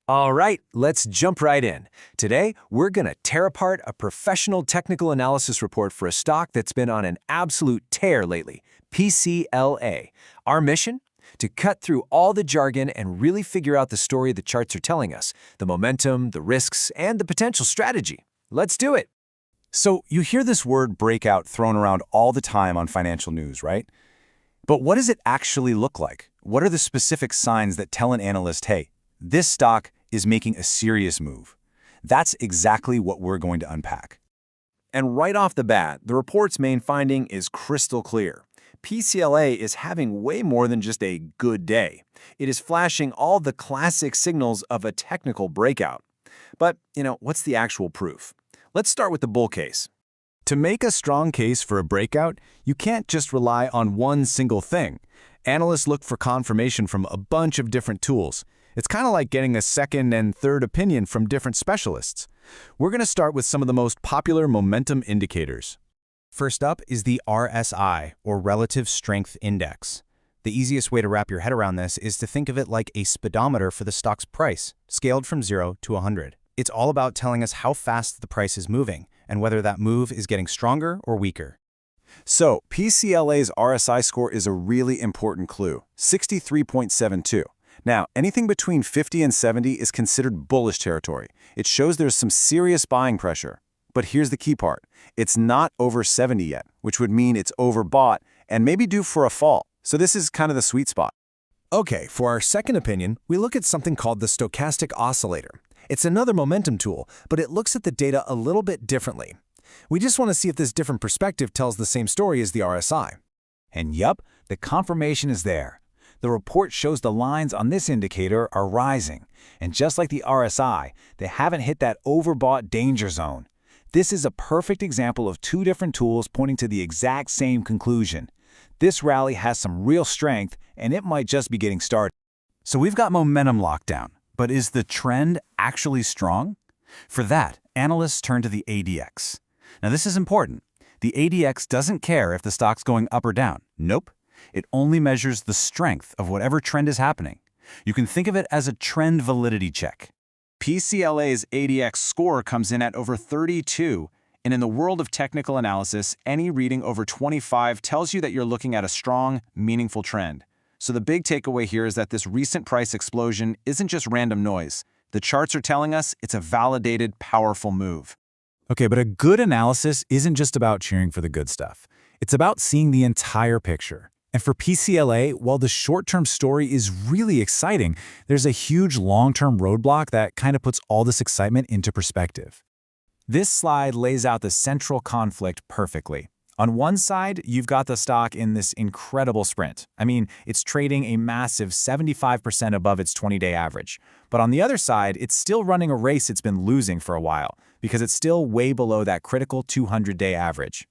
All right, let's jump right in. Today, we're going to tear apart a professional technical analysis report for a stock that's been on an absolute tear lately, PCLA. Our mission? To cut through all the jargon and really figure out the story the charts are telling us, the momentum, the risks, and the potential strategy. Let's do it. So you hear this word breakout thrown around all the time on financial news, right? But what does it actually look like? What are the specific signs that tell an analyst, hey, this stock is making a serious move? That's exactly what we're going to unpack. And right off the bat, the report's main finding is crystal clear. PCLA is having way more than just a good day. It is flashing all the classic signals of a technical breakout. But, what's the actual proof? Let's start with the bull case. To make a strong case for a breakout, you can't just rely on one single thing. Analysts look for confirmation from a bunch of different tools. It's kind of like getting a second and third opinion from different specialists. We're going to start with some of the most popular momentum indicators. First up is the RSI, or Relative Strength Index. The easiest way to wrap your head around this is to think of it like a speedometer for the stock's price, scaled from 0 to 100. It's all about telling us how fast the price is moving, and whether that move is getting stronger or weaker. So, PCLA's RSI score is a really important clue, 63.72. Now, anything between 50 and 70 is considered bullish territory. It shows there's some serious buying pressure. But here's the key part. It's not over 70 yet, which would mean it's overbought and maybe due for a fall. So this is kind of the sweet spot. Okay, for our second opinion, we look at something called the stochastic oscillator. It's another momentum tool, but it looks at the data a little bit differently. We just want to see if this different perspective tells the same story as the RSI. And yup, the confirmation is there. The report shows the lines on this indicator are rising, and just like the RSI, they haven't hit that overbought danger zone. This is a perfect example of two different tools pointing to the exact same conclusion. This rally has some real strength, and it might just be getting started. So we've got momentum locked down, but is the trend actually strong? For that, analysts turn to the ADX. Now this is important. The ADX doesn't care if the stock's going up or down. Nope. It only measures the strength of whatever trend is happening. You can think of it as a trend validity check. PCLA's ADX score comes in at over 32, and in the world of technical analysis, any reading over 25 tells you that you're looking at a strong, meaningful trend. So the big takeaway here is that this recent price explosion isn't just random noise. The charts are telling us it's a validated, powerful move. Okay, but a good analysis isn't just about cheering for the good stuff. It's about seeing the entire picture. And for PCLA, while the short-term story is really exciting, there's a huge long-term roadblock that kind of puts all this excitement into perspective. This slide lays out the central conflict perfectly. On one side, you've got the stock in this incredible sprint. I mean, it's trading a massive 75% above its 20-day average. But on the other side, it's still running a race it's been losing for a while, because it's still way below that critical 200-day average.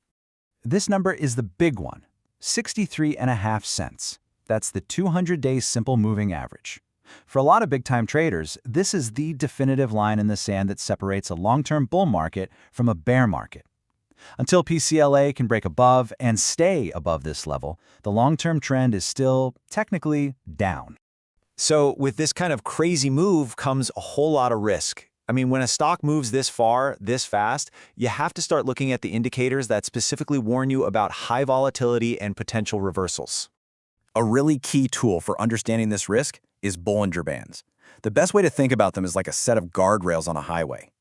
This number is the big one. 63.5 cents. That's the 200-day simple moving average. For a lot of big-time traders, this is the definitive line in the sand that separates a long-term bull market from a bear market. Until PCLA can break above and stay above this level, the long-term trend is still, technically, down. So with this kind of crazy move comes a whole lot of risk. I mean, when a stock moves this far, this fast, you have to start looking at the indicators that specifically warn you about high volatility and potential reversals. A really key tool for understanding this risk is Bollinger Bands. The best way to think about them is like a set of guardrails on a highway.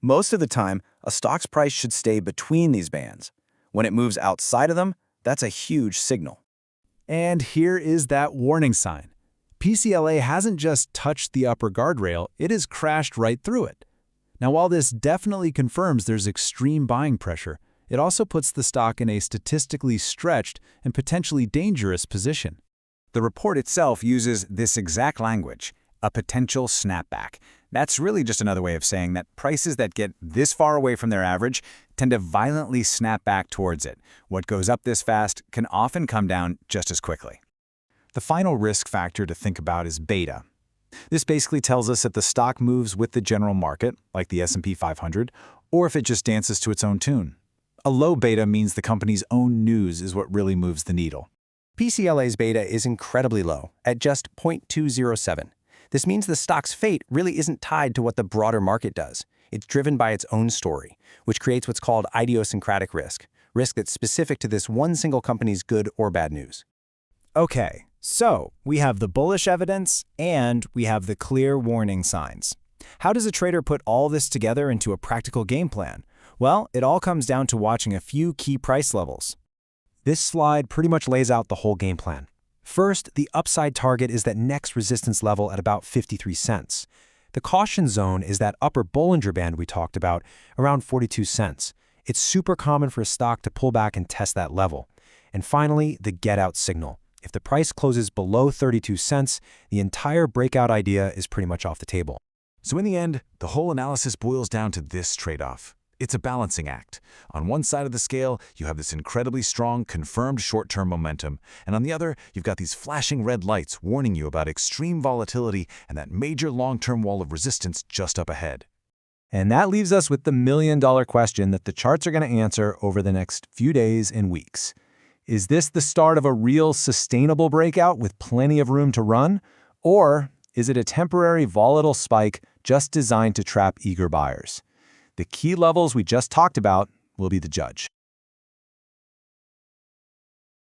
Most of the time, a stock's price should stay between these bands. When it moves outside of them, that's a huge signal. And here is that warning sign. PCLA hasn't just touched the upper guardrail, it has crashed right through it. Now, while this definitely confirms there's extreme buying pressure, it also puts the stock in a statistically stretched and potentially dangerous position. The report itself uses this exact language, a potential snapback. That's really just another way of saying that prices that get this far away from their average tend to violently snap back towards it. What goes up this fast can often come down just as quickly. The final risk factor to think about is beta. This basically tells us if the stock moves with the general market, like the S&P 500, or if it just dances to its own tune. A low beta means the company's own news is what really moves the needle. PCLA's beta is incredibly low, at just 0.207. This means the stock's fate really isn't tied to what the broader market does. It's driven by its own story, which creates what's called idiosyncratic risk that's specific to this one single company's good or bad news. Okay, so we have the bullish evidence and we have the clear warning signs. How does a trader put all this together into a practical game plan? Well, it all comes down to watching a few key price levels. This slide pretty much lays out the whole game plan. First, the upside target is that next resistance level at about 53 cents. The caution zone is that upper Bollinger Band we talked about, around 42 cents. It's super common for a stock to pull back and test that level. And finally, the get-out signal. If the price closes below 32 cents, the entire breakout idea is pretty much off the table. So in the end, the whole analysis boils down to this trade-off. It's a balancing act. On one side of the scale, you have this incredibly strong, confirmed short-term momentum, and on the other, you've got these flashing red lights warning you about extreme volatility and that major long-term wall of resistance just up ahead. And that leaves us with the million-dollar question that the charts are going to answer over the next few days and weeks. Is this the start of a real sustainable breakout with plenty of room to run? Or is it a temporary volatile spike just designed to trap eager buyers? The key levels we just talked about will be the judge.